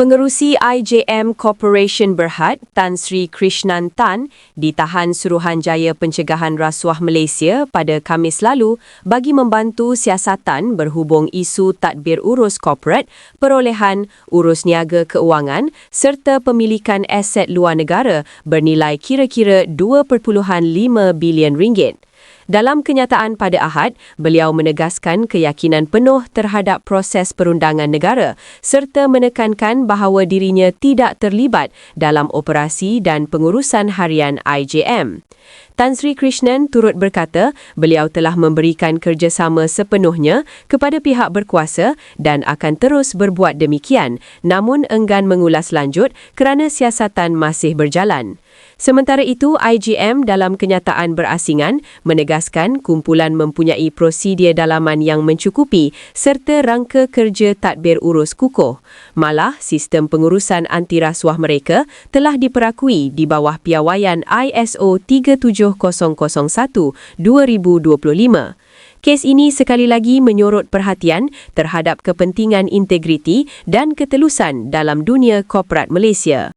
Pengerusi IJM Corporation Berhad, Tan Sri Krishnan Tan, ditahan Suruhanjaya Pencegahan Rasuah Malaysia pada Khamis lalu bagi membantu siasatan berhubung isu tadbir urus korporat, perolehan, urus niaga keuangan serta pemilikan aset luar negara bernilai kira-kira RM2.5 bilion. Dalam kenyataan pada Ahad, beliau menegaskan keyakinan penuh terhadap proses perundangan negara serta menekankan bahawa dirinya tidak terlibat dalam operasi dan pengurusan harian IJM. Tan Sri Krishnan turut berkata beliau telah memberikan kerjasama sepenuhnya kepada pihak berkuasa dan akan terus berbuat demikian, namun enggan mengulas lanjut kerana siasatan masih berjalan. Sementara itu, IJM dalam kenyataan berasingan menegaskan kumpulan mempunyai prosedur dalaman yang mencukupi serta rangka kerja tadbir urus kukuh. Malah, sistem pengurusan anti rasuah mereka telah diperakui di bawah piawaian ISO 37001-2025. Kes ini sekali lagi menyorot perhatian terhadap kepentingan integriti dan ketelusan dalam dunia korporat Malaysia.